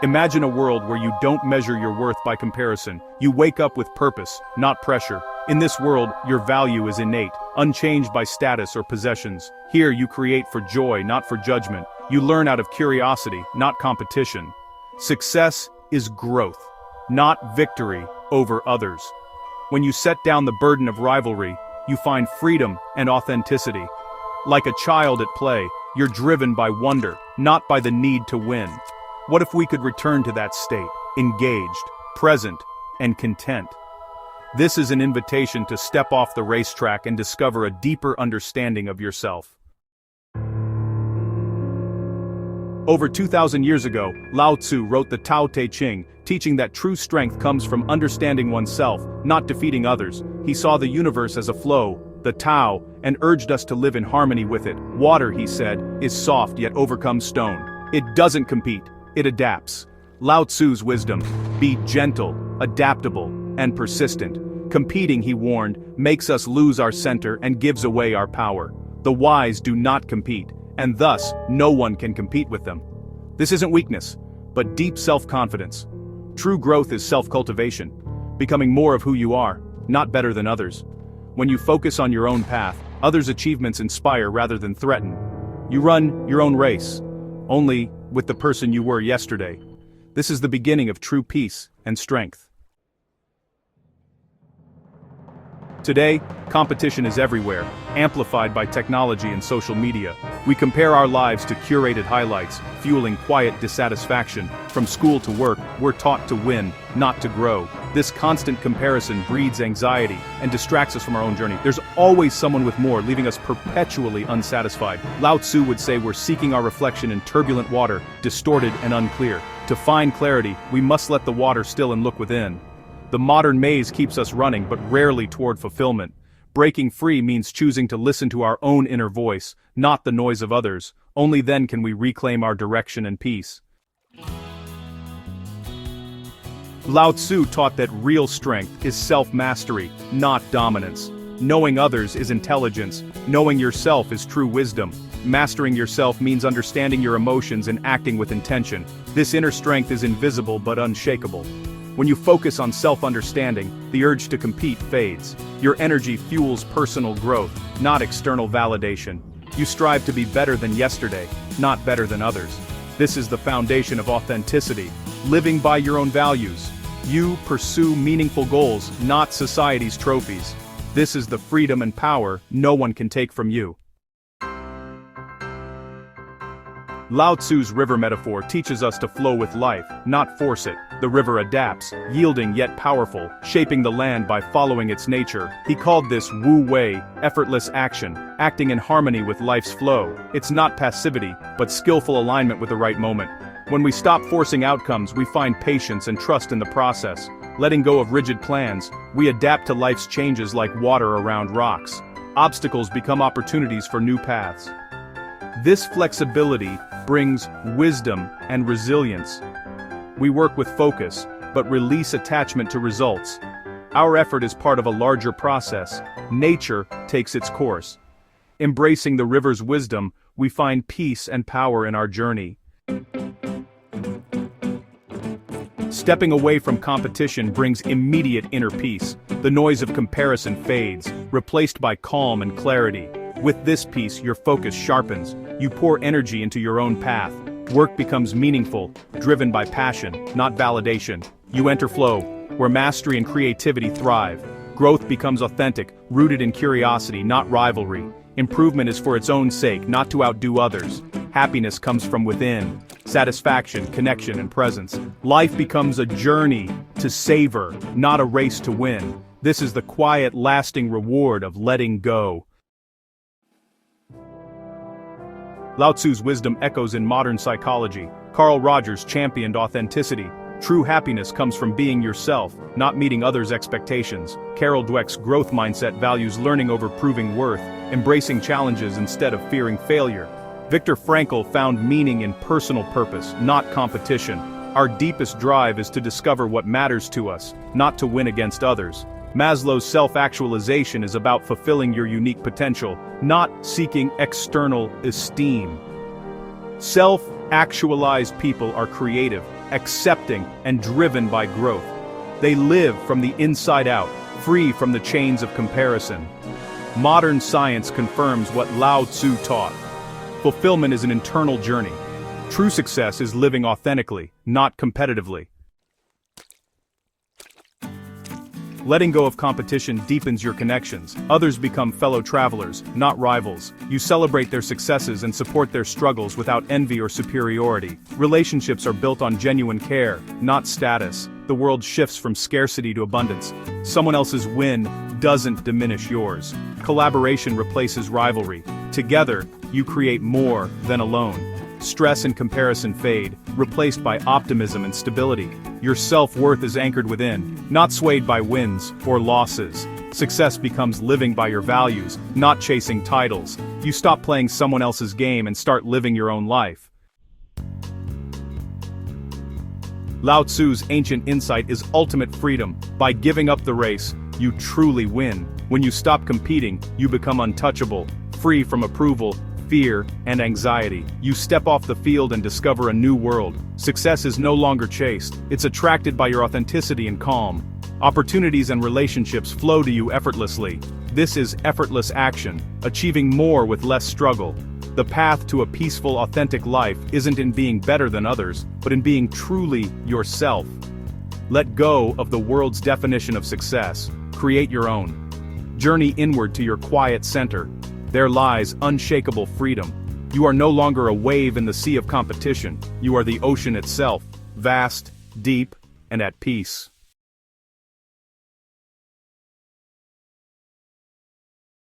Imagine a world where you don't measure your worth by comparison. You wake up with purpose, not pressure. In this world, your value is innate, unchanged by status or possessions. Here you create for joy, not for judgment. You learn out of curiosity, not competition. Success is growth, not victory over others. When you set down the burden of rivalry, you find freedom and authenticity. Like a child at play, you're driven by wonder, not by the need to win. What if we could return to that state, engaged, present, and content? This is an invitation to step off the racetrack and discover a deeper understanding of yourself. Over 2,000 years ago, Lasu wrote the Tao Te Ching, teaching that true strength comes from understanding oneself, not defeating others. He saw the universe as a flow, the Tao, and urged us to live in harmony with it. Water, he said, is soft yet overcomes stone. It doesn't compete, it adapts. Lao Tzu's wisdom: be gentle, adaptable, and persistent. Competing, he warned, makes us lose our center and gives away our power. The wise do not compete, and thus, no one can compete with them. This isn't weakness, but deep self-confidence. True growth is self-cultivation, becoming more of who you are, not better than others. When you focus on your own path, others' achievements inspire rather than threaten. You run your own race, only with the person you were yesterday. This is the beginning of true peace and strength. Today, competition is everywhere, amplified by technology and social media. We compare our lives to curated highlights, fueling quiet dissatisfaction. From school to work, we're taught to win, not to grow. This constant comparison breeds anxiety and distracts us from our own journey. There's always someone with more, leaving us perpetually unsatisfied. Lao Tzu would say we're seeking our reflection in turbulent water, distorted and unclear. To find clarity, we must let the water still and look within. The modern maze keeps us running, but rarely toward fulfillment. Breaking free means choosing to listen to our own inner voice, not the noise of others. Only then can we reclaim our direction and peace. Lao Tzu taught that real strength is self-mastery, not dominance. Knowing others is intelligence. Knowing yourself is true wisdom. Mastering yourself means understanding your emotions and acting with intention. This inner strength is invisible but unshakable. When you focus on self-understanding, the urge to compete fades. Your energy fuels personal growth, not external validation. You strive to be better than yesterday, not better than others. This is the foundation of authenticity, living by your own values. You pursue meaningful goals, not society's trophies. This is the freedom and power no one can take from you. Lao Tzu's river metaphor teaches us to flow with life, not force it. The river adapts, yielding yet powerful, shaping the land by following its nature. He called this Wu Wei, effortless action, acting in harmony with life's flow. It's not passivity, but skillful alignment with the right moment. When we stop forcing outcomes, we find patience and trust in the process. Letting go of rigid plans, we adapt to life's changes like water around rocks. Obstacles become opportunities for new paths. This flexibility brings wisdom and resilience. We work with focus, but release attachment to results. Our effort is part of a larger process. Nature takes its course. Embracing the river's wisdom, we find peace and power in our journey. Stepping away from competition brings immediate inner peace. The noise of comparison fades, replaced by calm and clarity. With this peace, your focus sharpens. You pour energy into your own path. Work becomes meaningful, driven by passion, not validation. You enter flow, where mastery and creativity thrive. Growth becomes authentic, rooted in curiosity, not rivalry. Improvement is for its own sake, not to outdo others. Happiness comes from within. Satisfaction, connection, and presence. Life becomes a journey to savor, not a race to win. This is the quiet, lasting reward of letting go. Lao Tzu's wisdom echoes in modern psychology. Carl Rogers championed authenticity. True happiness comes from being yourself, not meeting others' expectations. Carol Dweck's growth mindset values learning over proving worth, embracing challenges instead of fearing failure. Viktor Frankl found meaning in personal purpose, not competition. Our deepest drive is to discover what matters to us, not to win against others. Maslow's self-actualization is about fulfilling your unique potential, not seeking external esteem. Self-actualized people are creative, accepting, and driven by growth. They live from the inside out, free from the chains of comparison. Modern science confirms what Lao Tzu taught. Fulfillment is an internal journey. True success is living authentically, not competitively. Letting go of competition deepens your connections. Others become fellow travelers, not rivals. You celebrate their successes and support their struggles without envy or superiority. Relationships are built on genuine care, not status. The world shifts from scarcity to abundance. Someone else's win doesn't diminish yours. Collaboration replaces rivalry. Together, you create more than alone. Stress and comparison fade, replaced by optimism and stability. Your self-worth is anchored within, not swayed by wins or losses. Success becomes living by your values, not chasing titles. You stop playing someone else's game and start living your own life. Lao Tzu's ancient insight is ultimate freedom. By giving up the race, you truly win. When you stop competing, you become untouchable, free from approval, fear, and anxiety. You step off the field and discover a new world. Success is no longer chased, it's attracted by your authenticity and calm. Opportunities and relationships flow to you effortlessly. This is effortless action, achieving more with less struggle. The path to a peaceful, authentic life isn't in being better than others, but in being truly yourself. Let go of the world's definition of success. Create your own. Journey inward to your quiet center. There lies unshakable freedom. You are no longer a wave in the sea of competition. You are the ocean itself, vast, deep, and at peace.